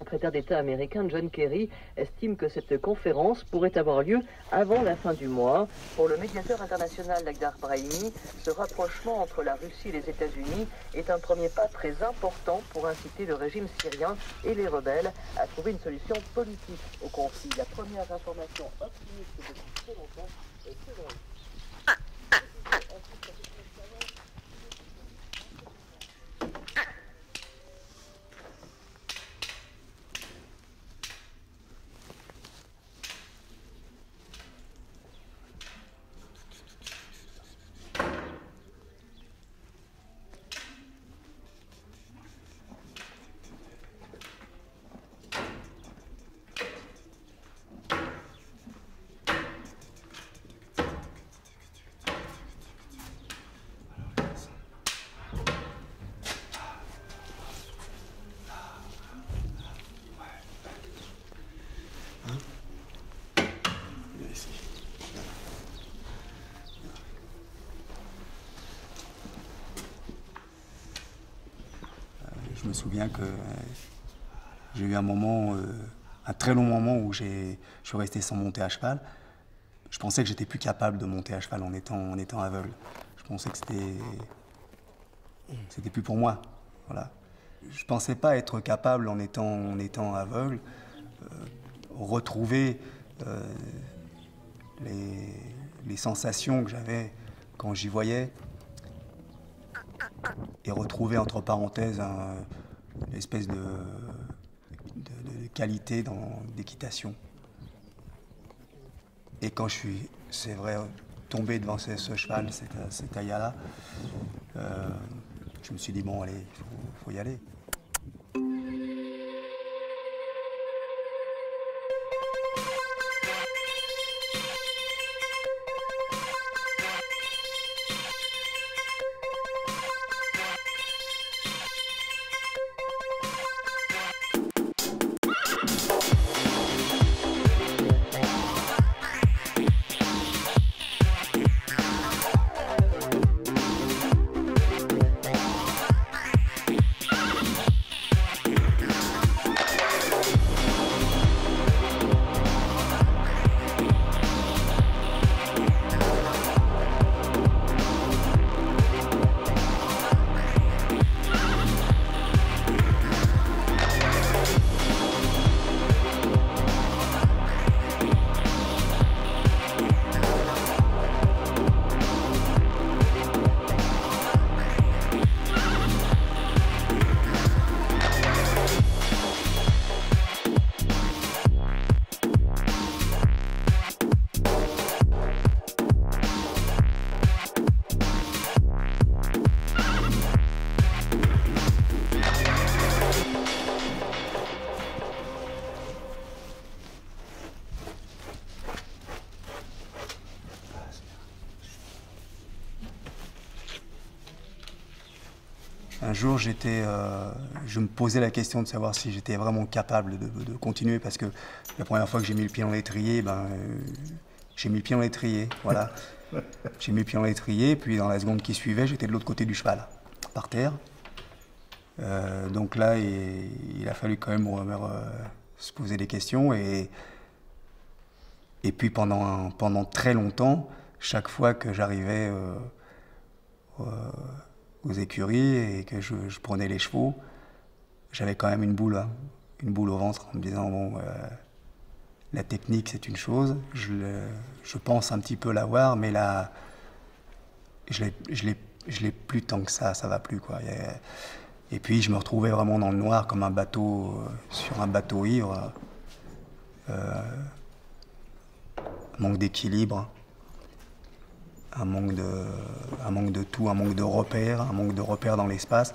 secrétaire d'État américain John Kerry estime que cette conférence pourrait avoir lieu avant la fin du mois. Pour le médiateur international Lakhdar Brahimi, ce rapprochement entre la Russie et les États-Unis est un premier pas très important pour inciter le régime syrien et les rebelles à trouver une solution politique au conflit. La première information optimiste depuis très longtemps est selon lui. Je me souviens que j'ai eu un moment, un très long moment où je suis resté sans monter à cheval. Je pensais que j'étais plus capable de monter à cheval en étant aveugle. Je pensais que c'était plus pour moi. Voilà. Je pensais pas être capable en étant aveugle, retrouver les sensations que j'avais quand j'y voyais. Et retrouver entre parenthèses une espèce de qualité d'équitation. Et quand je suis, c'est vrai, tombé devant ce cheval, cet Ayala, je me suis dit, bon, allez, il faut y aller. Un jour, je me posais la question de savoir si j'étais vraiment capable de continuer, parce que la première fois que j'ai mis le pied dans l'étrier, j'ai mis le pied dans l'étrier, voilà. J'ai mis le pied dans l'étrier, puis dans la seconde qui suivait, j'étais de l'autre côté du cheval, par terre. Donc là, il a fallu quand même se poser des questions, et puis pendant très longtemps, chaque fois que j'arrivais aux écuries et que je prenais les chevaux, j'avais quand même une boule au ventre, en me disant, bon, la technique c'est une chose, je pense un petit peu l'avoir, mais là, je l'ai plus tant que ça va plus, quoi. Et puis je me retrouvais vraiment dans le noir comme un bateau, sur un bateau ivre, manque d'équilibre, un manque de tout, un manque de repères dans l'espace.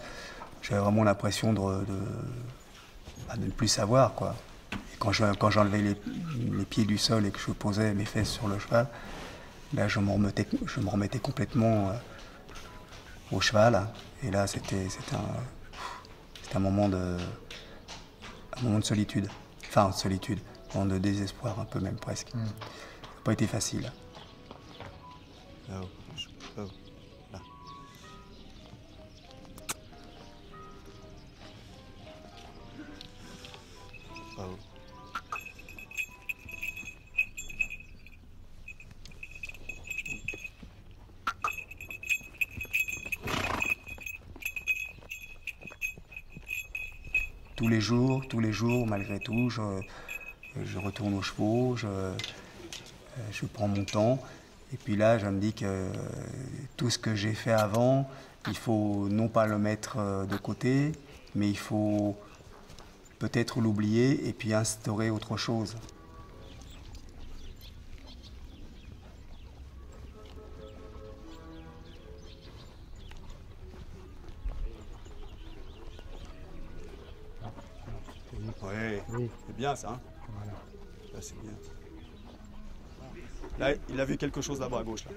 J'avais vraiment l'impression de ne plus savoir, quoi. Et quand j'enlevais les pieds du sol et que je posais mes fesses sur le cheval, là je me remettais complètement au cheval. Et là c'était un moment de solitude. Enfin, solitude, un moment de désespoir un peu même presque. Ça n'a pas été facile. Là-haut, là-haut, là. tous les jours, malgré tout, je retourne aux chevaux, je prends mon temps. Et puis là, je me dis que tout ce que j'ai fait avant, il faut non pas le mettre de côté, mais il faut peut-être l'oublier et puis instaurer autre chose. Ouais, oui. C'est bien ça. Hein, voilà. Là, c'est bien. Là, il a vu quelque chose là-bas à gauche. Là.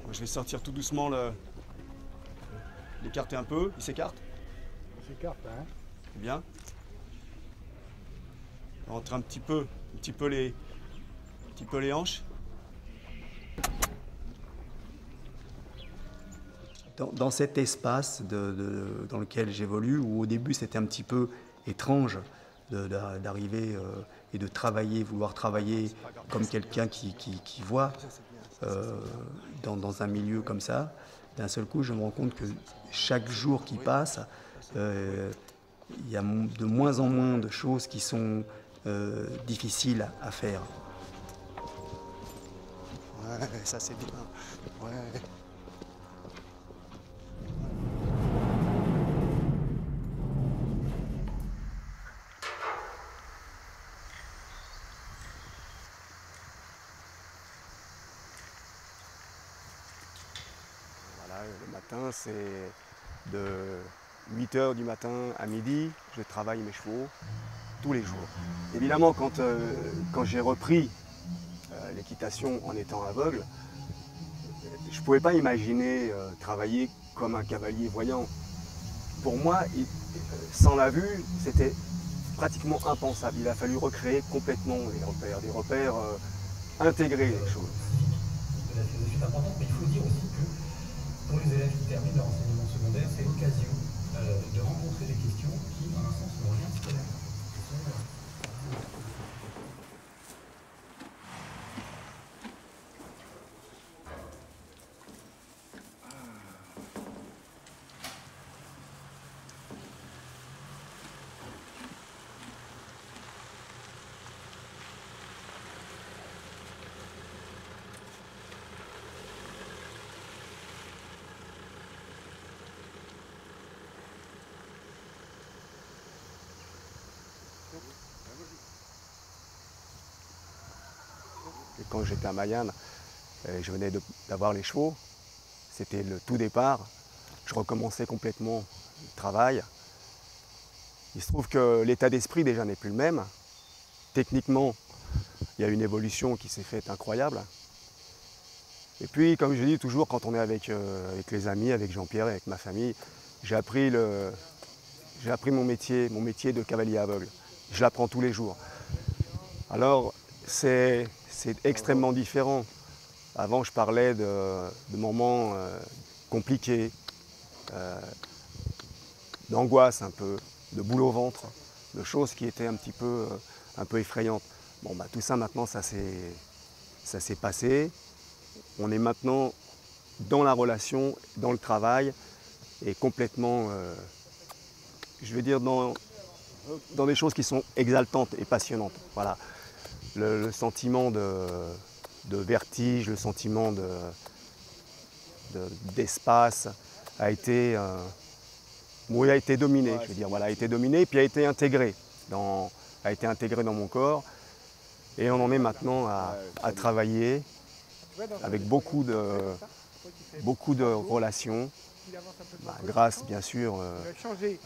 Moi, je vais sortir tout doucement, l'écarter un peu. Il s'écarte. Il s'écarte, hein. C'est bien. Rentrer un petit peu les hanches. Dans cet espace dans lequel j'évolue, où au début c'était un petit peu étrange d'arriver et de travailler, vouloir travailler comme quelqu'un qui voit dans un milieu comme ça, d'un seul coup je me rends compte que chaque jour qui passe, il y a de moins en moins de choses qui sont difficiles à faire. Ouais, ça c'est bien. Ouais. Le matin, c'est de 8 h du matin à midi, je travaille mes chevaux tous les jours. Évidemment, quand j'ai repris l'équitation en étant aveugle, je ne pouvais pas imaginer travailler comme un cavalier voyant. Pour moi, sans la vue, c'était pratiquement impensable. Il a fallu recréer complètement des repères intégrer les choses. C'est important, mais il faut dire aussi que pour les élèves qui terminent leur enseignement secondaire, c'est l'occasion de rencontrer des questions qui, en un sens, n'ont rien de scolaire. Et quand j'étais à Mayenne, je venais d'avoir les chevaux. C'était le tout départ. Je recommençais complètement le travail. Il se trouve que l'état d'esprit déjà n'est plus le même. Techniquement, il y a une évolution qui s'est faite incroyable. Et puis, comme je dis toujours, quand on est avec les amis, avec Jean-Pierre, avec ma famille, j'ai appris mon métier de cavalier aveugle. Je l'apprends tous les jours. Alors, c'est extrêmement différent. Avant, je parlais de moments compliqués, d'angoisse un peu, de boule au ventre, de choses qui étaient un peu effrayantes. Bon, bah, tout ça maintenant, ça s'est passé. On est maintenant dans la relation, dans le travail, et complètement, je vais dire, dans des choses qui sont exaltantes et passionnantes. Voilà. Le sentiment de vertige, le sentiment d'espace a été dominé, je veux dire, voilà, a été dominé, puis a été intégré dans mon corps. Et on en est maintenant à travailler avec beaucoup de relations, grâce bien sûr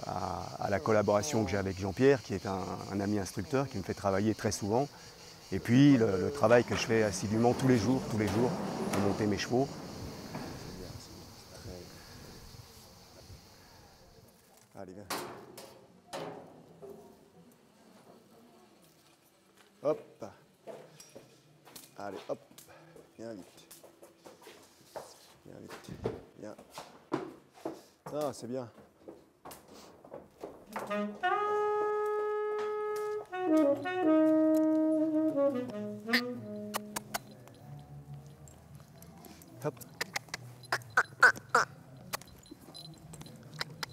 à la collaboration que j'ai avec Jean-Pierre, qui est un ami instructeur, qui me fait travailler très souvent. Et puis le travail que je fais assidûment tous les jours, pour monter mes chevaux. Allez, viens. Hop. Allez, hop. Viens vite. Viens vite. Viens. Ah, c'est bien. Hop.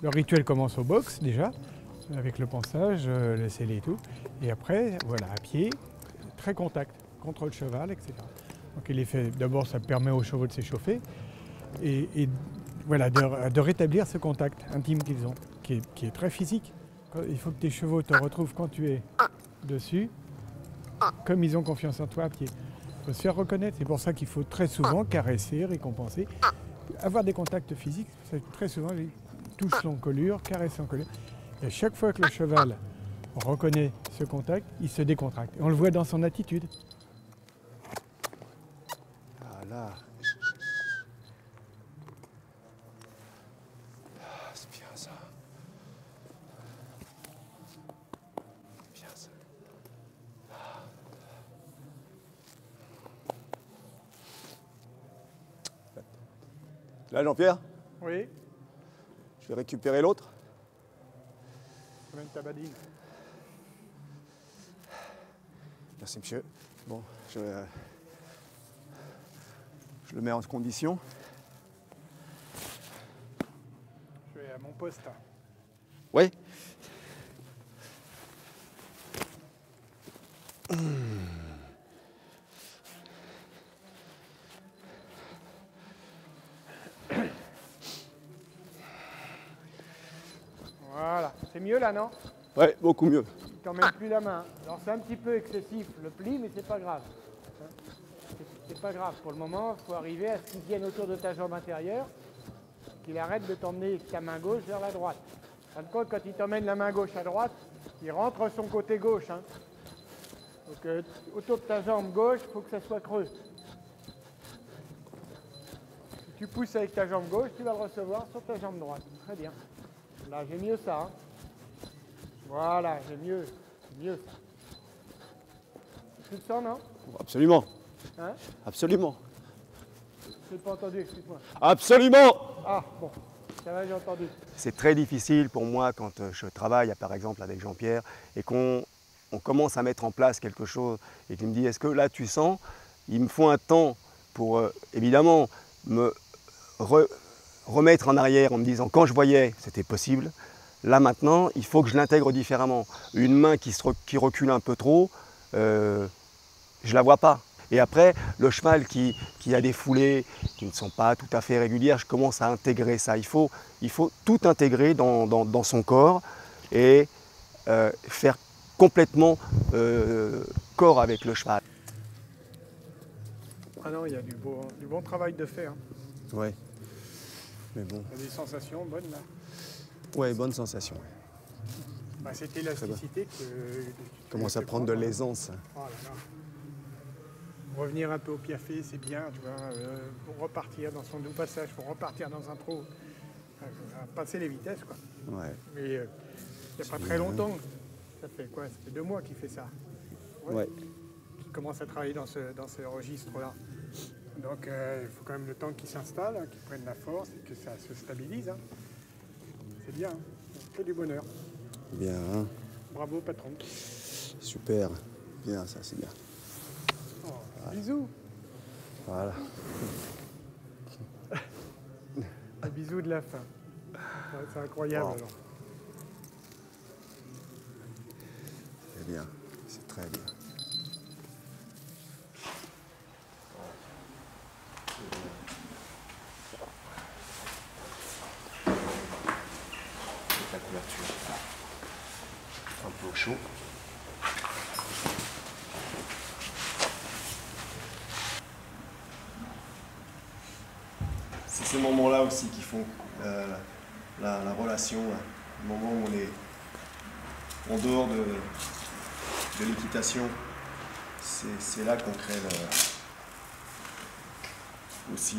Le rituel commence au box déjà, avec le pansage, le scellé et tout. Et après, voilà, à pied, très contact, contre le cheval, etc. Donc il est fait, d'abord ça permet aux chevaux de s'échauffer et voilà, de rétablir ce contact intime qu'ils ont, qui est très physique. Il faut que tes chevaux te retrouvent quand tu es dessus, comme ils ont confiance en toi à pied. Il faut se faire reconnaître, c'est pour ça qu'il faut très souvent caresser, récompenser, avoir des contacts physiques. Très souvent, ils touchent l'encolure, caressent l'encolure. Et à chaque fois que le cheval reconnaît ce contact, il se décontracte. Et on le voit dans son attitude. Voilà. Ah, c'est bien ça. C'est bien ça. Là, Jean-Pierre, Oui, je vais récupérer l'autre. même ta badine. Merci, monsieur. Bon, je le mets en condition. Je vais à mon poste. Oui. Voilà, c'est mieux là, non? Ouais, beaucoup mieux. Il t'emmène plus la main. Alors c'est un petit peu excessif le pli, mais c'est pas grave. C'est pas grave. Pour le moment, il faut arriver à ce qu'il vienne autour de ta jambe intérieure, qu'il arrête de t'emmener avec ta main gauche vers la droite. En fin de compte, quand il t'emmène la main gauche à droite, il rentre son côté gauche. Hein. Donc autour de ta jambe gauche, il faut que ça soit creux. Si tu pousses avec ta jambe gauche, tu vas le recevoir sur ta jambe droite. Très bien. Là, j'ai mieux ça. Hein. Voilà, j'ai mieux. Mieux ça. Tu le sens, non? Absolument. Hein? Absolument. Je n'ai pas entendu, excuse-moi. Absolument. Ah, bon, ça va, j'ai entendu. C'est très difficile pour moi quand je travaille, par exemple, avec Jean-Pierre, et qu'on commence à mettre en place quelque chose, et qu'il me dit, est-ce que là, tu sens? Il me faut un temps pour, évidemment, me remettre en arrière en me disant, quand je voyais, c'était possible. Là, maintenant, il faut que je l'intègre différemment. Une main qui recule un peu trop, je ne la vois pas. Et après, le cheval qui a des foulées qui ne sont pas tout à fait régulières, je commence à intégrer ça. Il faut tout intégrer dans son corps et faire complètement corps avec le cheval. Ah non, il y a du bon travail de fait. Hein. Ouais. Mais bon. Il y a des sensations bonnes là. Ouais, bonne sensation. Bah, cette élasticité que tu Commence à prendre de l'aisance. Oh là là. Revenir un peu au piafé, c'est bien, tu vois, pour repartir dans son doux passage, pour repartir dans un trot, passer les vitesses, quoi. Ouais. Mais il n'y a pas très longtemps, ça fait quoi? Ça fait 2 mois qu'il fait ça. Ouais. Qu'il commence à travailler dans ce registre-là. Donc il faut quand même le temps qu'il s'installe, hein, qu'il prenne la force et que ça se stabilise. Hein. C'est bien, hein. Que du bonheur. Bien. Hein. Bravo, patron. Super. Bien, ça, c'est bien. Oh, bisous. Voilà. Un bisou de la fin. Ouais, c'est incroyable. Wow. Alors. C'est bien. C'est très bien. La couverture un peu au chaud. C'est ces moments-là aussi qui font la relation, le moment où on est en dehors de l'équitation. C'est là qu'on crée aussi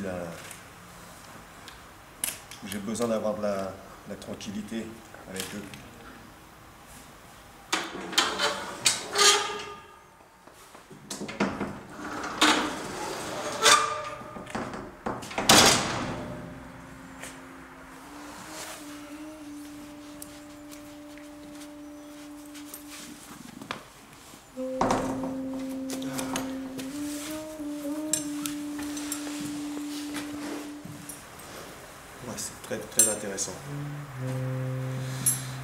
où j'ai besoin d'avoir de la tranquillité avec eux. Ouais, c'est très, très intéressant.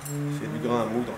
Il fait du grain à moudre.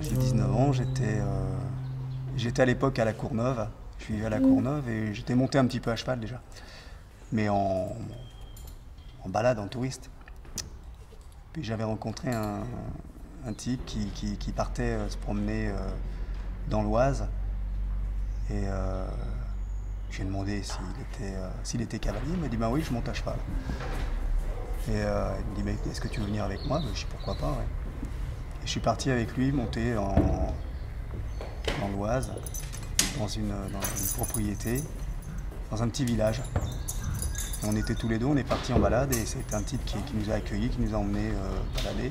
J'ai 19 ans, j'étais à l'époque à la Courneuve. Je vivais à la Courneuve et j'étais monté un petit peu à cheval déjà, mais en balade, en touriste. Puis j'avais rencontré un type qui partait se promener dans l'Oise et je lui ai demandé s'il était cavalier. Il m'a dit ben oui, je monte à cheval. Et il me dit mais est-ce que tu veux venir avec moi? Je dis pourquoi pas. Ouais. Et je suis parti avec lui monter dans l'Oise, dans une propriété, dans un petit village. Et on était tous les deux, on est partis en balade et c'est un type qui nous a accueillis, qui nous a emmenés balader.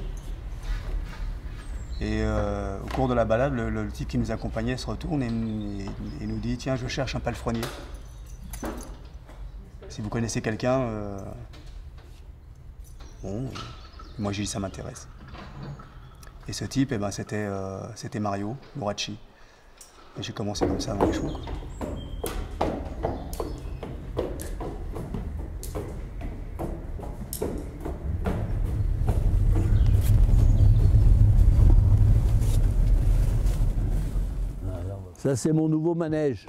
Et au cours de la balade, le type qui nous accompagnait se retourne et nous dit « Tiens, je cherche un palefrenier. Si vous connaissez quelqu'un, bon, moi j'ai dit ça m'intéresse. » Et ce type, eh ben, c'était Mario Muracci. Et j'ai commencé comme ça dans les chevaux. Ça, c'est mon nouveau manège.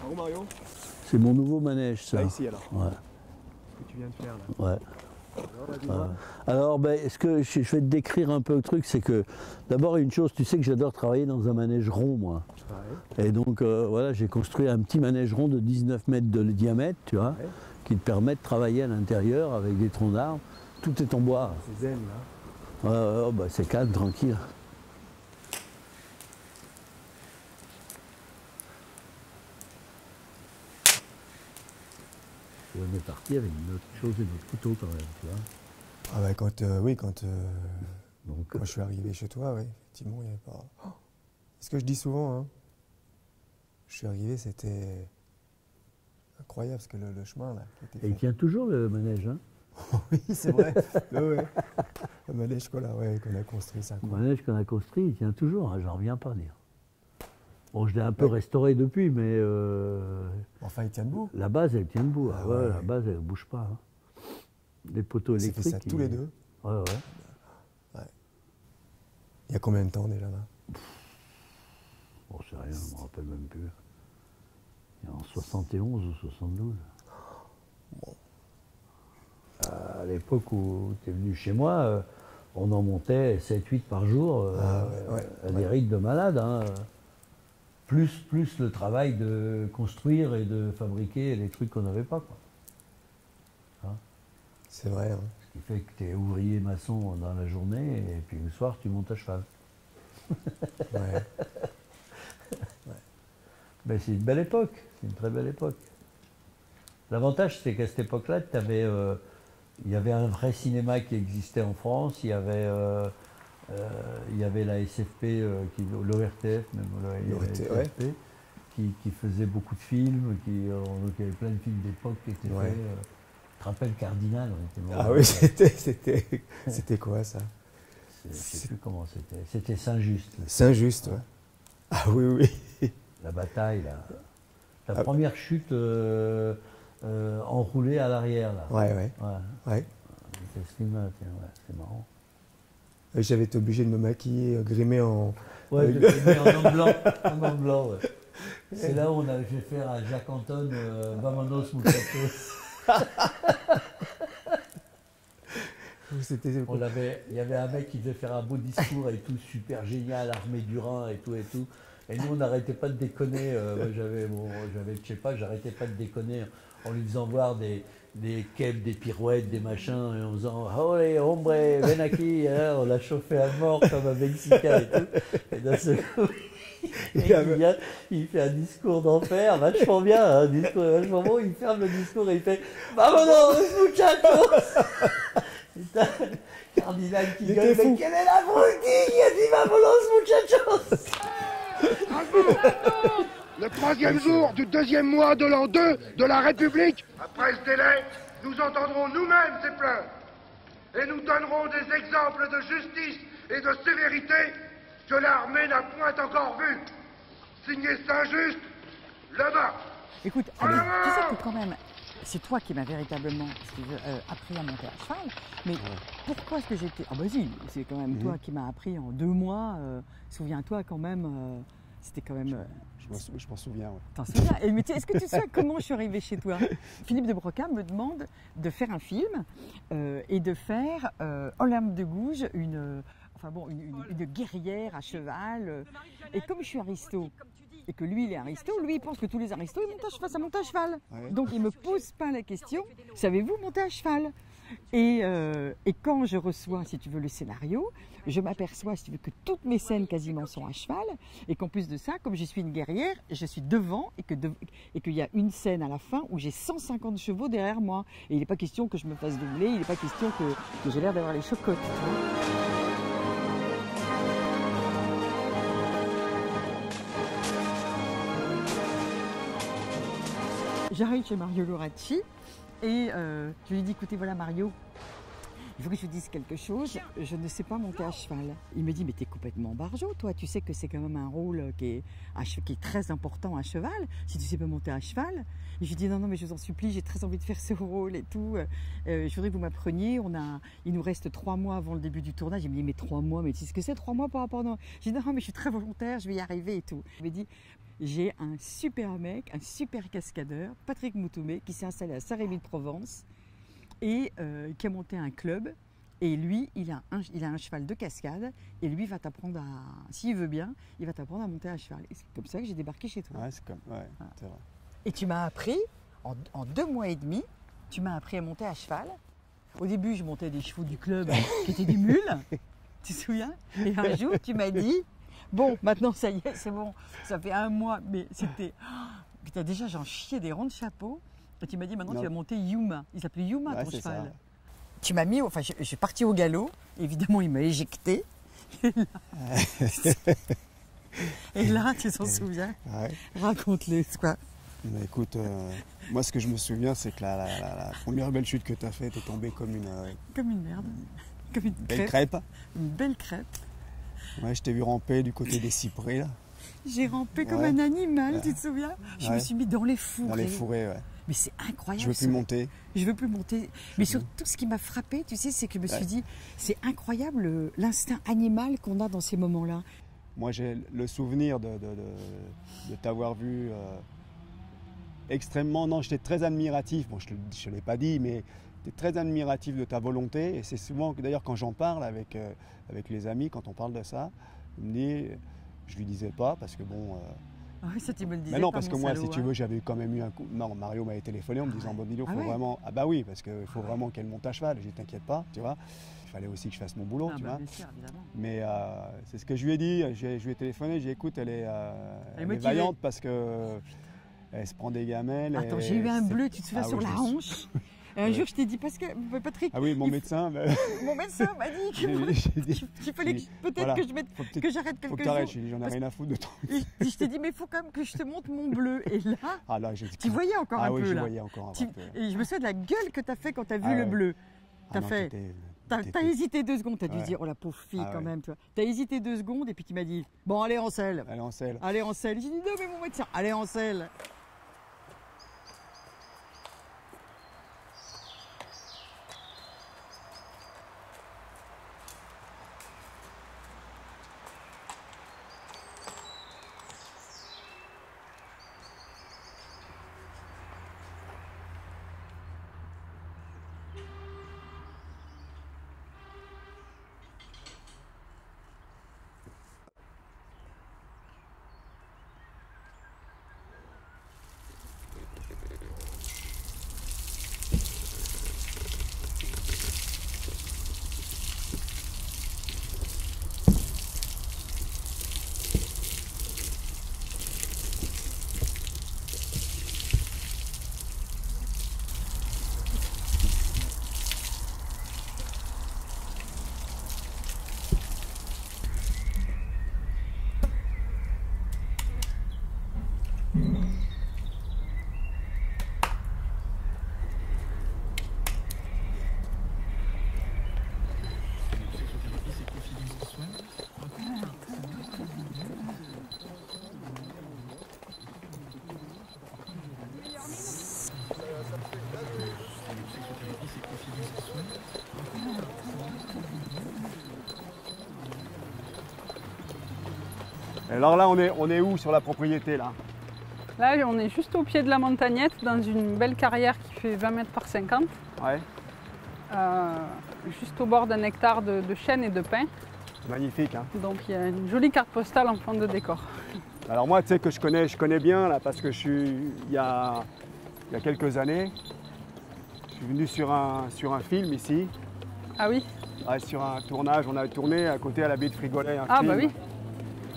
Ah, Mario? C'est mon nouveau manège, ça. Là, ici, alors. Ouais. Ce que tu viens de faire, là. Ouais. Alors, ce que je vais te décrire un peu le truc, c'est que d'abord une chose, tu sais que j'adore travailler dans un manège rond, moi. Ouais. Et donc voilà, j'ai construit un petit manège rond de 19 mètres de diamètre, tu vois, ouais, qui te permet de travailler à l'intérieur avec des troncs d'arbres. Tout est en bois. C'est zen, là. Ouais, bah, c'est calme, tranquille. On est parti avec notre chose et notre couteau quand même, tu vois. Ah bah quand je suis arrivé chez toi, oui, effectivement, il n'y avait pas... Oh, c'est ce que je dis souvent, hein. Je suis arrivé, c'était incroyable, parce que le chemin, là... Qui était et il tient toujours le manège, hein. Oui, c'est vrai. Ouais. Le manège qu'on a construit, ça. Le manège qu'on a construit, il tient toujours, hein, j'en reviens pas à dire. Bon, je l'ai un peu restauré depuis, mais... enfin, il tient debout. La base, elle tient debout. Ah, ouais, la base, elle ne bouge pas. Hein. Les poteaux électriques... C'est fait ça tous les deux? Ouais. Il y a combien de temps déjà là? Bon, c'est rien, je ne me rappelle même plus. Il y a en 71 ou 72. Bon. À l'époque où tu es venu chez moi, on en montait 7-8 par jour à des rythmes de malade. Hein. Plus le travail de construire et de fabriquer les trucs qu'on n'avait pas. Hein? C'est vrai. Hein. Ce qui fait que tu es ouvrier maçon dans la journée et puis le soir tu montes à cheval. Ouais. Mais c'est une belle époque, c'est une très belle époque. L'avantage c'est qu'à cette époque-là, il y avait un vrai cinéma qui existait en France, il y avait la SFP, l'ORTF, même l'ORTF, qui faisait beaucoup de films, donc il y avait plein de films d'époque qui étaient faits. Tu te rappelles Cardinal, on était Ah oui, c'était quoi ça? Je ne sais plus comment c'était. C'était Saint-Just. Saint-Just, ouais. Ah oui. La bataille, là. La première chute enroulé à l'arrière, là. Ouais. C'est ce qui m'a... Tiens, ouais, c'est marrant. J'avais été obligé de me maquiller, grimer en... Ouais, je l'ai mis en blanc. En homme blanc, ouais. C'est là où on avait fait faire à Jacques Anton Vamonos Muchachos. Il y avait un mec qui devait faire un beau discours et tout, super génial, armé du Rhin et tout. Et nous, on n'arrêtait pas de déconner. Je sais pas, j'arrêtais pas de déconner en lui faisant voir des kebs, des pirouettes, des machins, et en faisant « Olé, hombre, ven aquí !» On l'a chauffé à mort comme un Mexicain et tout. Et d'un seul coup, il fait un discours d'enfer, vachement bien, un discours vachement bon. Il ferme le discours et il fait « Vamonos, muchachos !» Cardinal qui gueule, mais quelle est la brutille qui a dit Vamonos, muchachos !» Le 3e jour du 2e mois de l'an 2 de la République. Après ce délai, nous entendrons nous-mêmes ces plaintes et nous donnerons des exemples de justice et de sévérité que l'armée n'a point encore vus. Signé Saint-Just, là-bas. Écoute, tu sais que quand même, c'est toi qui m'as véritablement appris à monter à cheval, mais pourquoi est-ce que j'étais... Ah bah si, c'est quand même toi qui m'as appris en 2 mois, souviens-toi quand même, c'était quand même... Je m'en souviens, oui. T'en souviens? Mais est-ce que tu sais comment je suis arrivée chez toi? Philippe de Broca me demande de faire un film et de faire Olympe de Gouges, une guerrière à cheval. Et comme je suis aristo, et que lui il est aristo, lui il pense que tous les aristos ils montent à cheval. Ouais. Donc il ne me pose pas la question, savez-vous monter à cheval? Et quand je reçois, si tu veux, le scénario, je m'aperçois, si tu veux, que toutes mes scènes quasiment sont à cheval, et qu'en plus de ça, comme je suis une guerrière, je suis devant, et qu'il y a une scène à la fin où j'ai 150 chevaux derrière moi. Et il n'est pas question que je me fasse doubler, il n'est pas question que j'ai l'air d'avoir les chocottes. J'arrive chez Mario Loracci et je lui dis, écoutez, voilà Mario, il faut que je vous dise quelque chose, je ne sais pas monter à cheval. Il me dit, mais t'es complètement barjot, toi, tu sais que c'est quand même un rôle qui est très important à cheval, si tu sais pas monter à cheval. Et je lui dis, non, mais je vous en supplie, j'ai très envie de faire ce rôle et tout. Je voudrais que vous m'appreniez, il nous reste 3 mois avant le début du tournage. Il me dit, mais 3 mois, mais tu sais ce que c'est 3 mois par rapport à... J'ai dit, non, mais je suis très volontaire, je vais y arriver et tout. Il m'a dit, j'ai un super mec, un super cascadeur, Patrick Moutoumé, qui s'est installé à Saint-Rémy-de-Provence et qui a monté un club. Et lui, il a un cheval de cascade et lui va t'apprendre s'il veut bien, il va t'apprendre à monter à cheval. Et c'est comme ça que j'ai débarqué chez toi. Ouais, c'est vrai. Et tu m'as appris, en 2 mois et demi, tu m'as appris à monter à cheval. Au début, je montais des chevaux du club qui étaient des mules, tu te souviens? Et un jour, tu m'as dit... Bon, maintenant, ça y est, c'est bon. Ça fait 1 mois, mais c'était... Putain, déjà, j'en chiais des ronds de chapeau. Et tu m'as dit, maintenant, tu vas monter Yuma. Il s'appelait Yuma, ton cheval. Ça. Tu m'as mis... Enfin, je suis partie au galop. Évidemment, il m'a éjecté. Et là, tu t'en souviens? Ouais. Raconte-le, quoi. Mais écoute, moi, ce que je me souviens, c'est que la première belle chute que tu as faite, tu es tombée comme une... Comme une merde. Comme une belle crêpe. Une belle crêpe. Ouais, je t'ai vu ramper du côté des cyprès, là. J'ai rampé comme un animal, tu te souviens? Je me suis mis dans les fourrés. Dans les fourrés, ouais. Mais c'est incroyable. Je veux plus monter. Je veux plus monter. Mais surtout, ce qui m'a frappé, tu sais, c'est que je me suis dit, c'est incroyable l'instinct animal qu'on a dans ces moments-là. Moi, j'ai le souvenir de t'avoir vu extrêmement... Non, j'étais très admiratif. Bon, je ne l'ai pas dit, mais... très admiratif de ta volonté et c'est souvent que d'ailleurs quand j'en parle avec les amis, quand on parle de ça, il me dit, je lui disais pas parce que bon... Oui, ça tu me le disais. Mais non, parce que moi, si tu veux, j'avais quand même eu un coup... Non, Mario m'avait téléphoné en me disant, bon, Nilo, faut vraiment... Ah bah oui, parce qu'il faut vraiment qu'elle monte à cheval. J'ai dit, t'inquiète pas, tu vois. Il fallait aussi que je fasse mon boulot, tu vois. Bien sûr, évidemment. Mais c'est ce que je lui ai dit. Je lui ai téléphoné, j'ai dit, écoute, elle est vaillante parce que... Elle se prend des gamelles. Attends, j'ai eu un bleu, tu te souviens, sur la hanche. Un jour, je t'ai dit, parce que Patrick... Ah oui, mon médecin... Mon médecin m'a dit qu'il fallait peut-être que je mette, que j'arrête quelques jours. J'en ai rien à foutre de toi. Je t'ai dit, mais il faut quand même que je te montre mon bleu. Et là, tu voyais encore un peu, là. Ah oui, je voyais encore un peu. Et je me souviens de la gueule que tu as fait quand tu as vu le bleu. T'as hésité 2 secondes, t'as dû dire, oh la pauvre fille quand même, tu vois. T'as hésité 2 secondes et puis tu m'as dit, bon, allez en selle. Allez en selle. Allez en selle. J'ai dit, non, mais mon médecin, allez en selle. Alors là, on est où sur la propriété là? Là, on est juste au pied de la montagnette, dans une belle carrière qui fait 20 mètres par 50. Ouais. Juste au bord d'un hectare de chênes et de pins. Magnifique, hein. Donc il y a une jolie carte postale en fond de décor. Alors moi, tu sais que je connais bien là, parce que il y a quelques années, je suis venu sur un film ici. Ah oui? Ouais, sur un tournage, on a tourné à côté à la baie de Frigolet. Ah bah oui.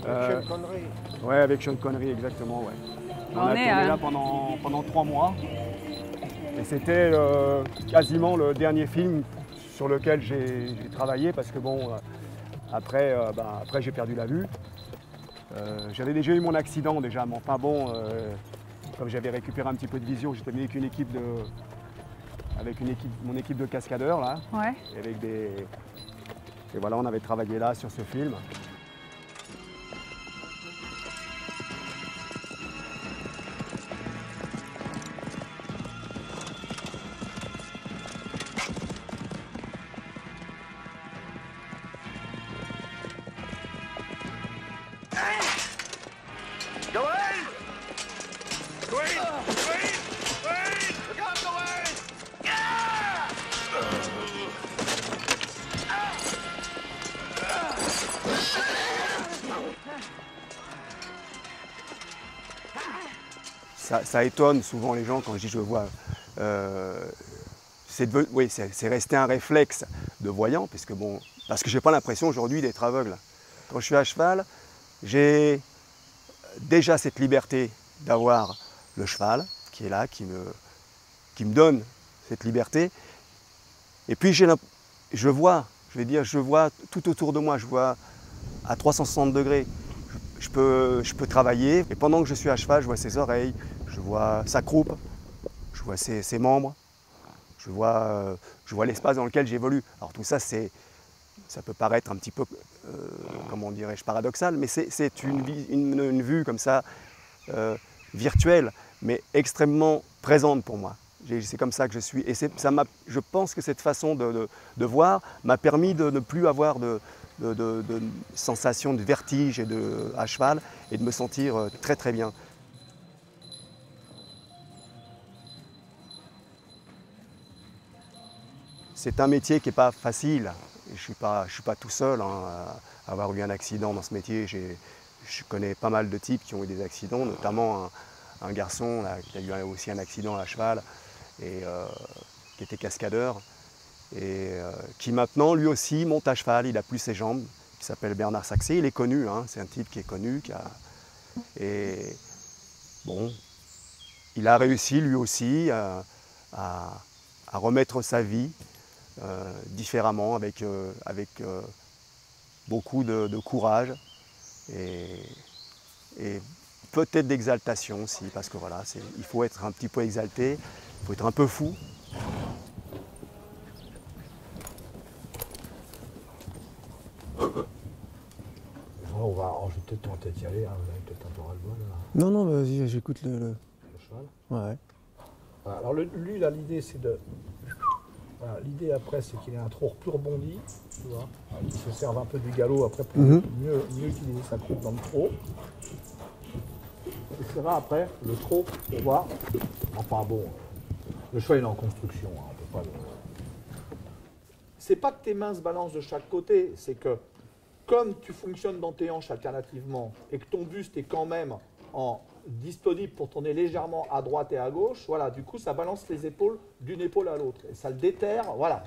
Avec Sean Connery. Ouais, avec Sean Connery, exactement, ouais. On a tourné là pendant 3 mois. Et c'était quasiment le dernier film sur lequel j'ai travaillé, parce que bon, après j'ai perdu la vue. J'avais déjà eu mon accident déjà, mais enfin bon, comme j'avais récupéré un petit peu de vision, j'étais venu avec mon équipe de cascadeurs là. Ouais. Et voilà, on avait travaillé là sur ce film. Ça étonne souvent les gens quand je dis je vois. C'est resté un réflexe de voyant, parce que j'ai pas l'impression aujourd'hui d'être aveugle. Quand je suis à cheval, j'ai déjà cette liberté d'avoir le cheval qui est là, qui me donne cette liberté. Et puis je vois tout autour de moi, je vois à 360 degrés. Je peux travailler, et pendant que je suis à cheval, je vois ses oreilles, je vois sa croupe, je vois ses membres, je vois l'espace dans lequel j'évolue. Alors tout ça, ça peut paraître un petit peu, comment dirais-je, paradoxal, mais c'est une vue comme ça, virtuelle, mais extrêmement présente pour moi. C'est comme ça que je suis. Et je pense que cette façon de voir m'a permis de ne plus avoir de sensation de vertige à cheval, et de me sentir très très bien. C'est un métier qui n'est pas facile. Je ne suis pas tout seul à avoir eu un accident dans ce métier. Je connais pas mal de types qui ont eu des accidents, notamment un garçon là, qui a eu aussi un accident à cheval, et qui était cascadeur, et qui maintenant lui aussi monte à cheval. Il n'a plus ses jambes, qui s'appelle Bernard Saxé. Il est connu, hein, c'est un type qui est connu. Et bon, il a réussi lui aussi à remettre sa vie différemment, avec beaucoup de courage et peut-être d'exaltation aussi, parce que voilà, il faut être un petit peu exalté, il faut être un peu fou. Je vais peut-être tenter d'y aller, hein, vous avez peut-être un peu ras-le-bol là. Non, vas-y, j'écoute le cheval. Ouais. Alors lui, là, l'idée c'est de... Voilà, l'idée après c'est qu'il ait un trot plus rebondi, tu vois, qu'il se serve un peu du galop après pour mieux utiliser sa croupe dans le trot. Et c'est là après le trot pour voir. Enfin bon, le cheval il est en construction, hein, on peut pas le... C'est pas que tes mains se balancent de chaque côté, c'est que comme tu fonctionnes dans tes hanches alternativement et que ton buste est quand même disponible pour tourner légèrement à droite et à gauche, voilà, du coup ça balance les épaules d'une épaule à l'autre et ça le déterre, voilà.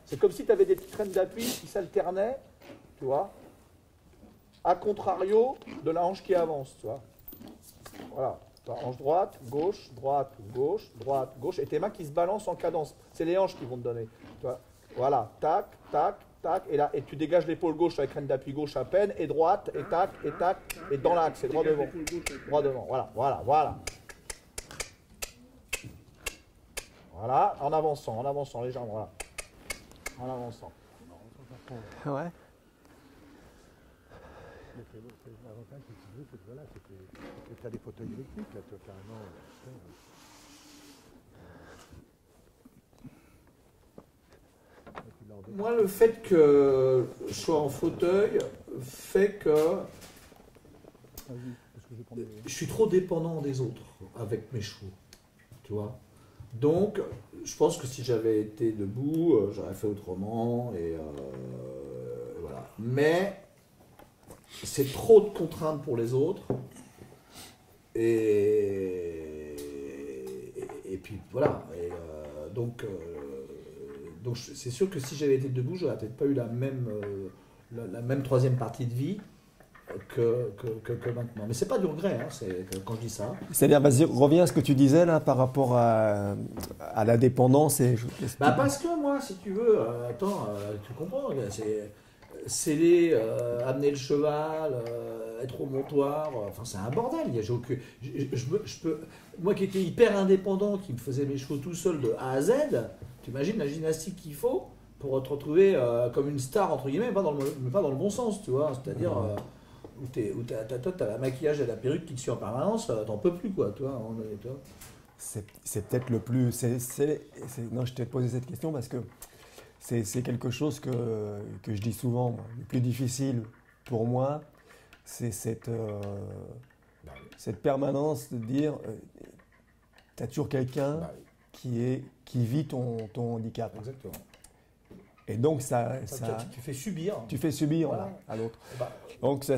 C'est comme si tu avais des petites traînes d'appui qui s'alternaient, tu vois, à contrario de la hanche qui avance, tu vois. Voilà, hanche droite, gauche, droite, gauche, et tes mains qui se balancent en cadence. C'est les hanches qui vont te donner, tu vois. Voilà, tac, tac, tac, et là, et tu dégages l'épaule gauche avec traîne d'appui gauche à peine, et droite, et tac, et dans l'axe, et droit devant. Droit devant, voilà. Voilà, en avançant légèrement, voilà. En avançant. Ouais. L'avantage, c'est que voilà, tu as des fauteuils électriques, là, tu as carrément... Moi, le fait que je sois en fauteuil fait que je suis trop dépendant des autres avec mes chevaux, tu vois. Donc, je pense que si j'avais été debout, j'aurais fait autrement, et voilà. Mais c'est trop de contraintes pour les autres, et puis voilà. Donc c'est sûr que si j'avais été debout, j'aurais peut-être pas eu la même troisième partie de vie que maintenant. Mais c'est pas du regret, hein, quand je dis ça. C'est-à-dire, vas-y, reviens à ce que tu disais là par rapport à la dépendance. Parce que moi, si tu veux, tu comprends, sceller, amener le cheval, être au montoir, enfin c'est un bordel. Moi qui étais hyper indépendant, qui me faisais mes chevaux tout seul de A à Z, tu imagines la gymnastique qu'il faut pour te retrouver comme une star, entre guillemets, mais pas dans le bon sens, tu vois, c'est-à-dire où t'as la maquillage et la perruque qui te suit en permanence, t'en peux plus, quoi, tu vois. C'est peut-être le plus... Non, je t'ai posé cette question parce que c'est quelque chose que je dis souvent. Le plus difficile pour moi, c'est cette permanence de dire tu as toujours quelqu'un qui vit ton handicap. Exactement. Et donc tu fais subir. Tu fais subir à l'autre. Donc c'est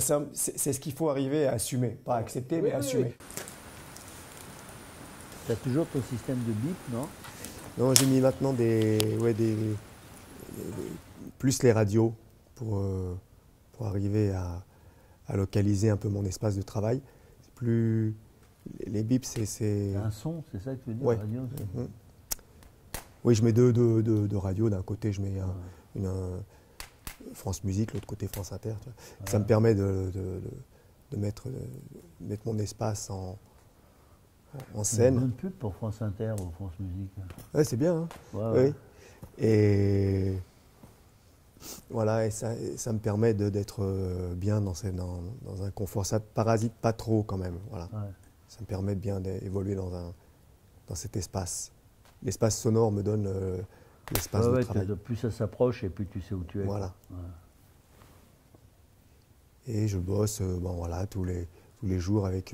ce qu'il faut arriver à assumer. Pas accepter, mais assumer. Oui. Tu as toujours ton système de bip, non? Non, j'ai mis maintenant plus les radios pour arriver à localiser un peu mon espace de travail. C'est plus les bips, c'est un son, c'est ça que tu veux dire, ouais. Radio, oui, je mets deux radios. D'un côté, je mets une France Musique, l'autre côté France Inter. Tu vois. Ça me permet de mettre mon espace en scène. Une bonne pub pour France Inter ou France Musique. Ouais, c'est bien. Hein. Ouais. Oui. Et voilà, et ça me permet d'être bien dans un confort. Ça parasite pas trop quand même. Voilà. Ouais. Ça me permet de bien d'évoluer dans cet espace. L'espace sonore me donne l'espace de travail. Plus ça s'approche et plus tu sais où tu es. Voilà. Ouais. Et je bosse tous les jours avec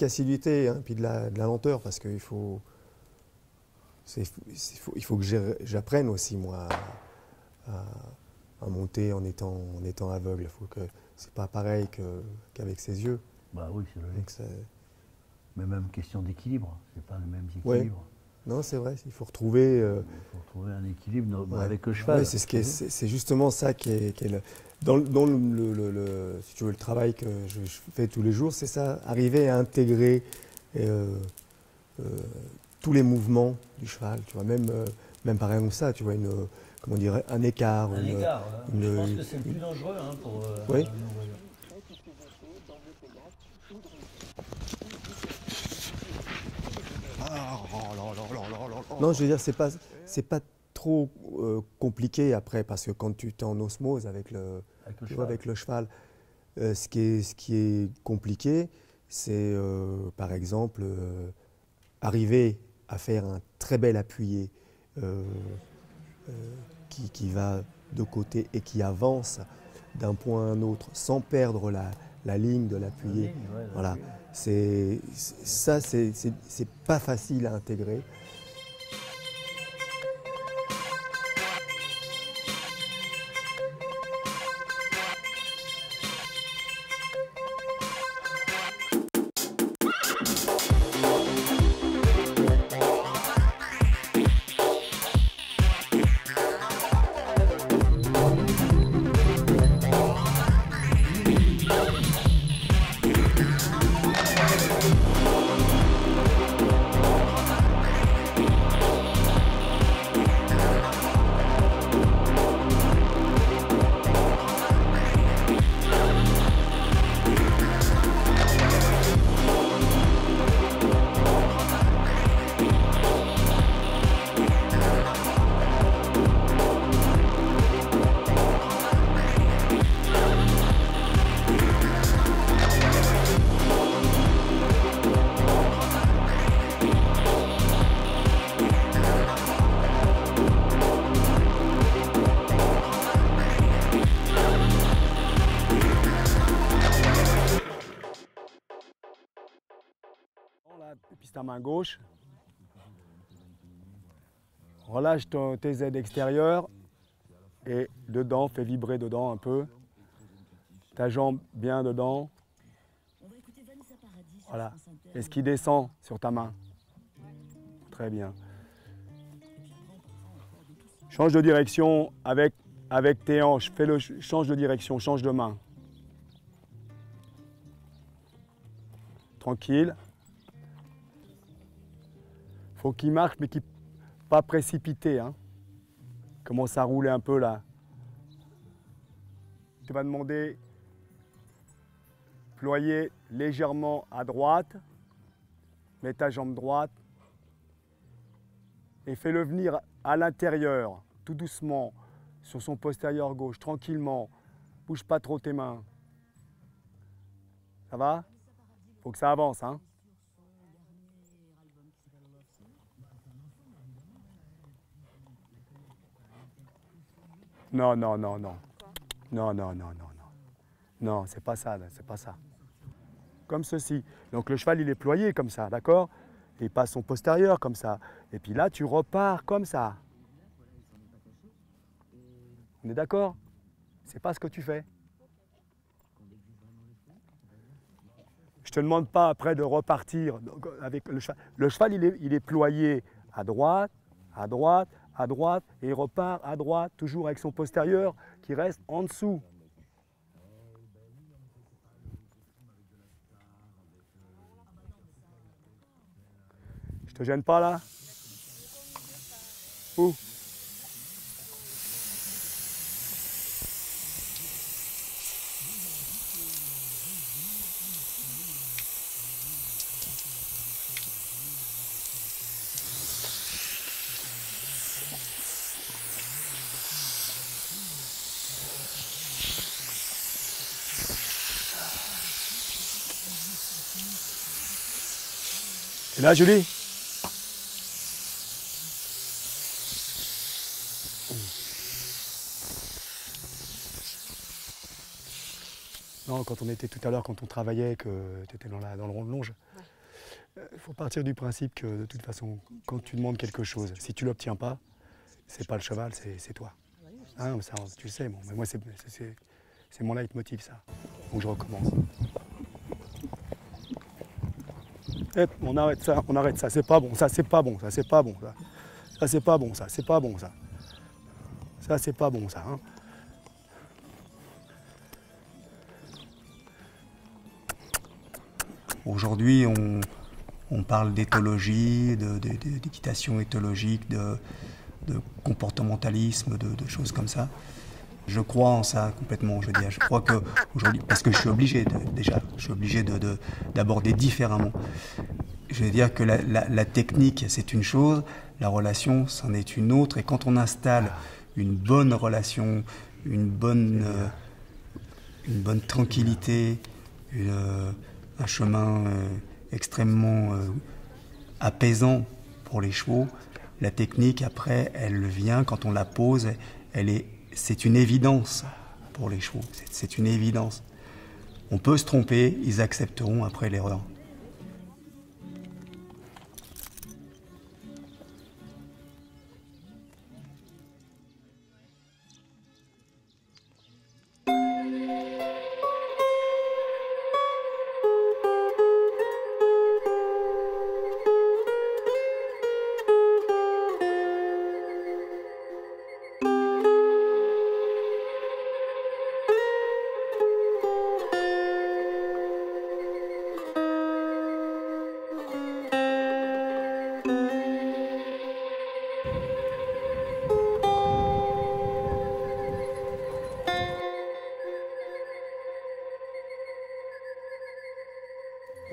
assiduité, hein, puis de la lenteur, parce qu'il faut que j'apprenne aussi, moi, à monter en étant aveugle. C'est pas pareil qu'avec ses yeux. Bah oui, c'est vrai. Mais même question d'équilibre, c'est pas le même équilibre. Ouais. Non, c'est vrai, il faut retrouver... un équilibre avec le cheval. Ouais, c'est justement ça qui est dans si tu veux, le travail que je fais tous les jours, c'est ça, arriver à intégrer tous les mouvements du cheval, tu vois, même par exemple ça, tu vois, un écart. Je pense que c'est le plus dangereux pour... Oui. Non, je veux dire, c'est pas trop compliqué après, parce que quand tu es en osmose avec le cheval, ce qui est compliqué, c'est par exemple arriver à faire un très bel appuyé qui va de côté et qui avance d'un point à un autre sans perdre la ligne de l'appuyé. Voilà. C'est pas facile à intégrer. Voilà, puis ta main gauche. Relâche tes aides extérieures et dedans, fais vibrer dedans un peu. Ta jambe bien dedans. Voilà. Est-ce qu'il descend sur ta main? Très bien. Change de direction avec tes hanches. Change de direction, change de main. Tranquille. Faut qu'il marche, mais pas précipité. Hein. Commence à rouler un peu là. Tu vas demander ployer légèrement à droite. Mets ta jambe droite. Et fais-le venir à l'intérieur, tout doucement, sur son postérieur gauche, tranquillement. Bouge pas trop tes mains. Ça va? Faut que ça avance, hein? Non, non, non, non. Non, non, non, non, non. Non, c'est pas ça, c'est pas ça. Comme ceci. Donc le cheval, il est ployé comme ça, d'accord? Il passe son postérieur comme ça. Et puis là, tu repars comme ça. On est d'accord? C'est pas ce que tu fais. Je te demande pas après de repartir avec le cheval. Le cheval, il est ployé à droite, à droite, à droite, et il repart à droite, toujours avec son postérieur qui reste en dessous. Je te gêne pas là? Où? Et là, Julie? Non, quand on était tout à l'heure, quand on travaillait, que tu étais dans le rond de longe, il faut partir du principe que de toute façon, quand tu demandes quelque chose, si tu ne l'obtiens pas, c'est pas le cheval, c'est toi. Hein, ça, tu le sais, bon, mais moi c'est mon leitmotiv ça. Donc je recommence. Et on arrête ça, c'est pas bon, ça c'est pas bon, ça c'est pas bon, ça. Ça c'est pas bon, ça, c'est pas bon ça. Ça c'est pas bon ça. Hein. Aujourd'hui, on parle d'éthologie, d'équitation éthologique, de comportementalisme, de choses comme ça. Je crois en ça complètement, je veux dire. Je crois qu'aujourd'hui, parce que je suis obligé d'aborder différemment. Je veux dire que la technique, c'est une chose, la relation, c'en est une autre. Et quand on installe une bonne relation, une bonne tranquillité, un chemin extrêmement apaisant pour les chevaux, la technique, après, elle vient, quand on la pose, c'est une évidence pour les chevaux, c'est une évidence. On peut se tromper, ils accepteront après l'erreur.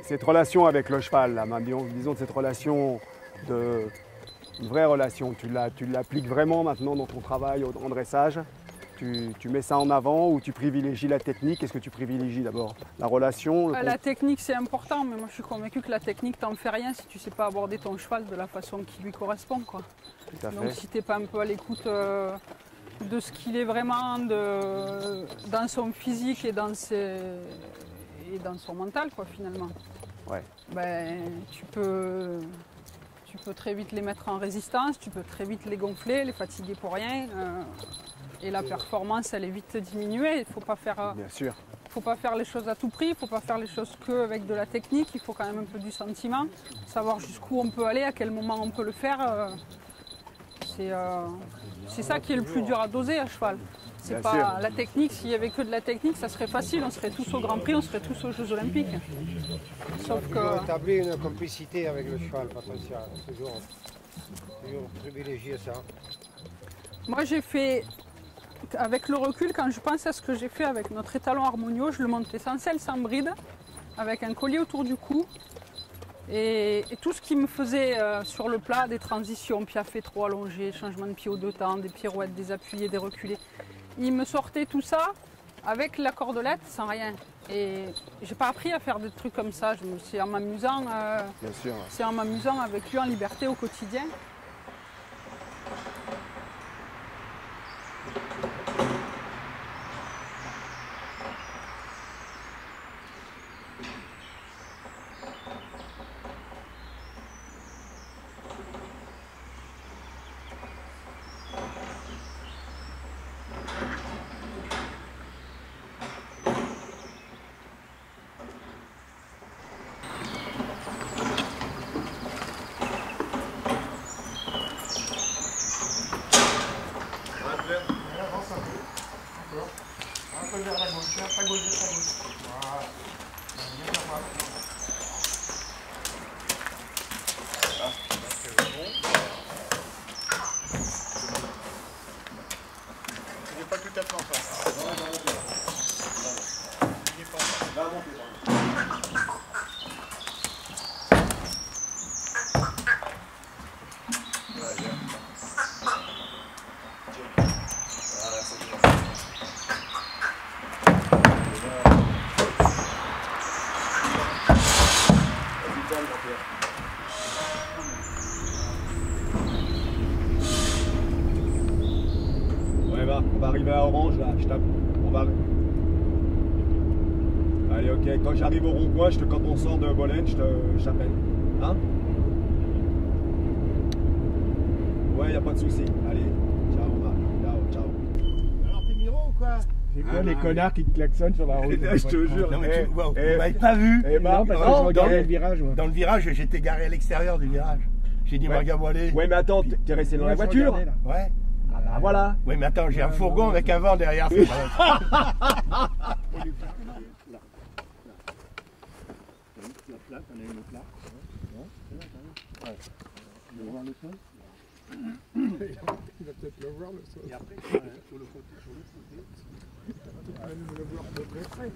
Cette relation avec le cheval, là, disons cette relation, une vraie relation, tu l'appliques vraiment maintenant dans ton travail en dressage? Tu mets ça en avant ou tu privilégies la technique? Qu'est-ce que tu privilégies d'abord? La relation? La technique c'est important, mais moi je suis convaincu que la technique t'en fais rien si tu ne sais pas aborder ton cheval de la façon qui lui correspond, quoi. Tout à fait. Donc si tu n'es pas un peu à l'écoute de ce qu'il est vraiment dans son physique et dans son mental, quoi, finalement. Ouais. Ben, tu peux très vite les mettre en résistance, tu peux très vite les gonfler, les fatiguer pour rien. Et la performance, elle est vite diminuée. Il ne faut pas faire... Bien sûr. faut pas faire les choses à tout prix, il ne faut pas faire les choses qu'avec de la technique, il faut quand même un peu du sentiment, savoir jusqu'où on peut aller, à quel moment on peut le faire. C'est ça qui est le plus dur à doser à cheval. C'est pas sûr. La technique, s'il n'y avait que de la technique, ça serait facile, on serait tous au Grand Prix, on serait tous aux Jeux Olympiques. Sauf que... Il faut établir une complicité avec le cheval, Patricia, toujours privilégier ça. Moi j'ai fait... Avec le recul, quand je pense à ce que j'ai fait avec notre étalon Harmonio, je le montais sans selle, sans bride, avec un collier autour du cou. Et tout ce qui me faisait sur le plat, des transitions, piaffe trop allongé, changement de pied aux deux temps, des pirouettes, des appuyés, des reculés, il me sortait tout ça avec la cordelette sans rien. Et j'ai pas appris à faire des trucs comme ça, c'est en m'amusant avec lui en liberté au quotidien. Allez, ok, quand j'arrive au rond-point, quand on sort de Bolène, je t'appelle. Hein? Ouais, y a pas de souci. Allez, ciao, Marc. Ciao. Alors, t'es Miro ou quoi? C'est quoi les connards qui te klaxonnent sur la route? Je te jure. Non, mais vous m'avez pas vu. Non, parce que je regardais le virage. Dans le virage, j'étais garé à l'extérieur du virage. J'ai dit, Margabo, allez. Ouais, mais attends, t'es resté dans la voiture? Ouais. Ah bah voilà. Oui, mais attends, j'ai un fourgon avec un vent derrière. Il va peut-être le voir le sol. Et après, sur le côté, il va peut-être le voir de très près.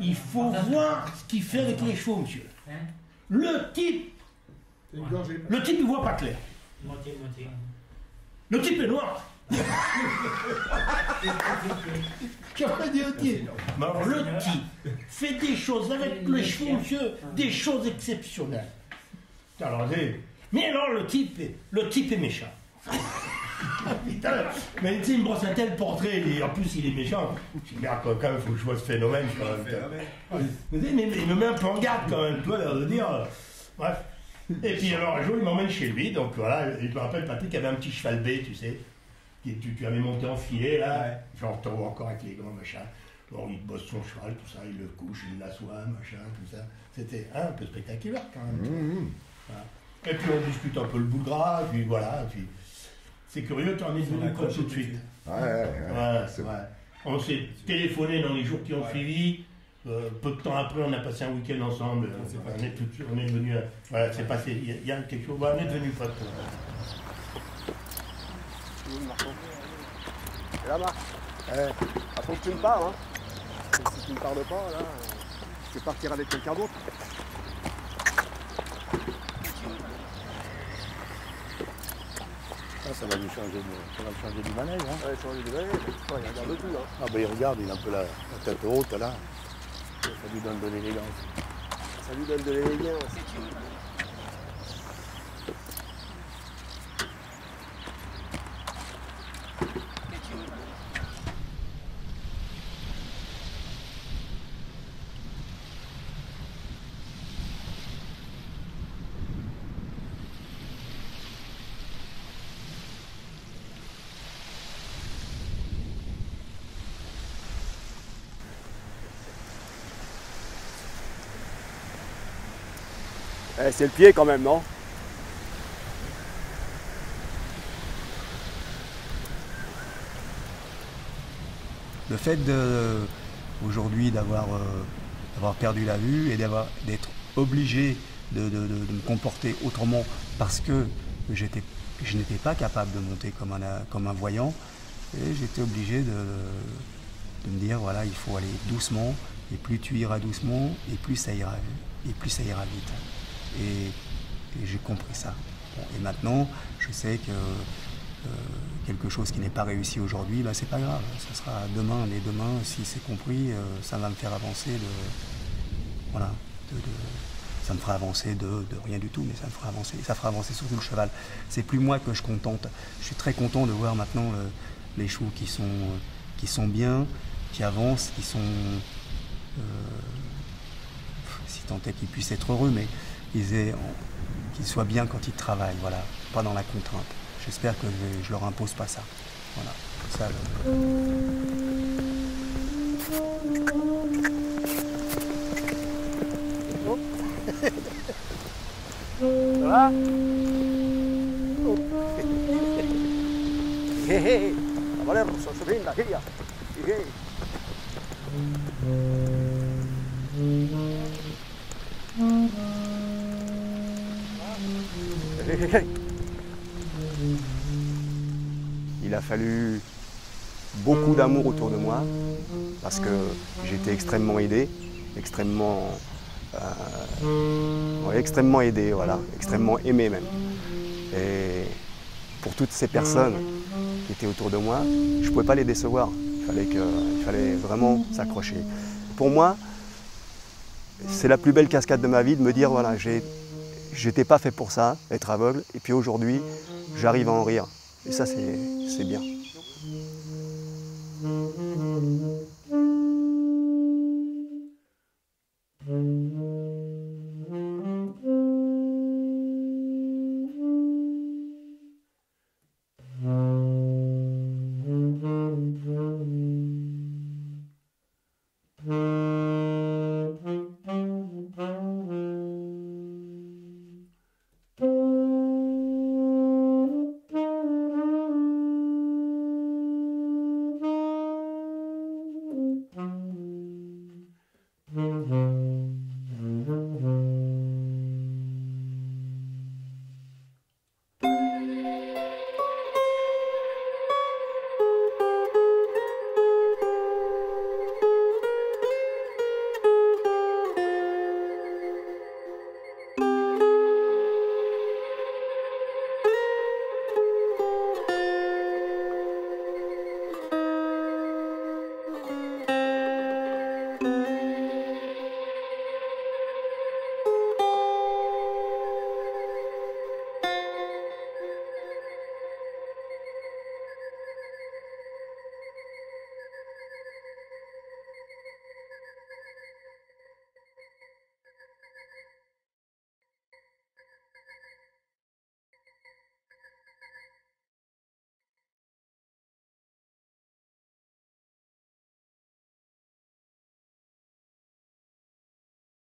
Il faut voir ce qu'il fait avec les chevaux, monsieur. Le type, il voit pas clair. Le type est noir. J'aurais dit au type. Mais alors, le type fait des choses avec les chevaux, monsieur, des choses exceptionnelles. Alors, mais alors, le type est méchant. Putain, mais tu sais, il me brosse un tel portrait, et en plus il est méchant. Je dis, merde, quand même, il faut que je vois ce phénomène. Mais il me met un peu en garde quand même, toi, l'air de dire. Bref. Et puis alors, un jour, il m'emmène chez lui, donc voilà, et je me rappelle, Patrick, qu'il y avait un petit cheval B, tu sais, tu avais monté en filet, là, genre taureau encore avec les gants, machin. Alors il bosse son cheval, tout ça, il le couche, il l'assoit, machin, tout ça. C'était un peu spectaculaire quand même. Voilà. Et puis on discute un peu le bout de gras, puis voilà. Puis... C'est curieux, tu en es devenu quoi tout de suite. On s'est téléphoné dans les jours qui ont suivi. Peu de temps après, on a passé un week-end ensemble. On est devenu. Voilà, c'est passé. Il y a quelque chose. On est devenu potes. Et là, Marc, faut que tu me parles. Hein. Si tu ne me parles pas, là, je vais partir avec quelqu'un d'autre. Ça va lui changer du manège. Hein. Ouais, changer du manège. Il regarde tout. Hein. Ah ben il regarde, il a un peu la tête haute là. Ça lui donne de l'élégance. Ça lui donne de l'élégance. C'est le pied quand même, non? Le fait aujourd'hui d'avoir perdu la vue et d'être obligé de me comporter autrement parce que je n'étais pas capable de monter comme un voyant, et j'étais obligé de me dire voilà, il faut aller doucement, et plus tu iras doucement et plus ça ira vite. Et j'ai compris ça. Bon, et maintenant, je sais que quelque chose qui n'est pas réussi aujourd'hui, bah, c'est pas grave. Ça sera demain, mais demain, si c'est compris, ça va me faire avancer ça me fera avancer de rien du tout, mais ça me fera avancer. Et ça fera avancer surtout le cheval. C'est plus moi que je contente. Je suis très content de voir maintenant les chevaux qui sont bien, qui avancent, qui sont si tant est qu'ils puissent être heureux, mais qu'ils soient bien quand ils travaillent, voilà, pas dans la contrainte. J'espère que je leur impose pas ça. Voilà, ça. Ça va? Valer, sono vinta, via. Il a fallu beaucoup d'amour autour de moi parce que j'étais extrêmement aidé, extrêmement aidé, voilà, extrêmement aimé même. Et pour toutes ces personnes qui étaient autour de moi, je ne pouvais pas les décevoir. Il fallait vraiment s'accrocher. Pour moi, c'est la plus belle cascade de ma vie de me dire voilà, j'étais pas fait pour ça, être aveugle, et puis aujourd'hui, j'arrive à en rire. Et ça, c'est bien.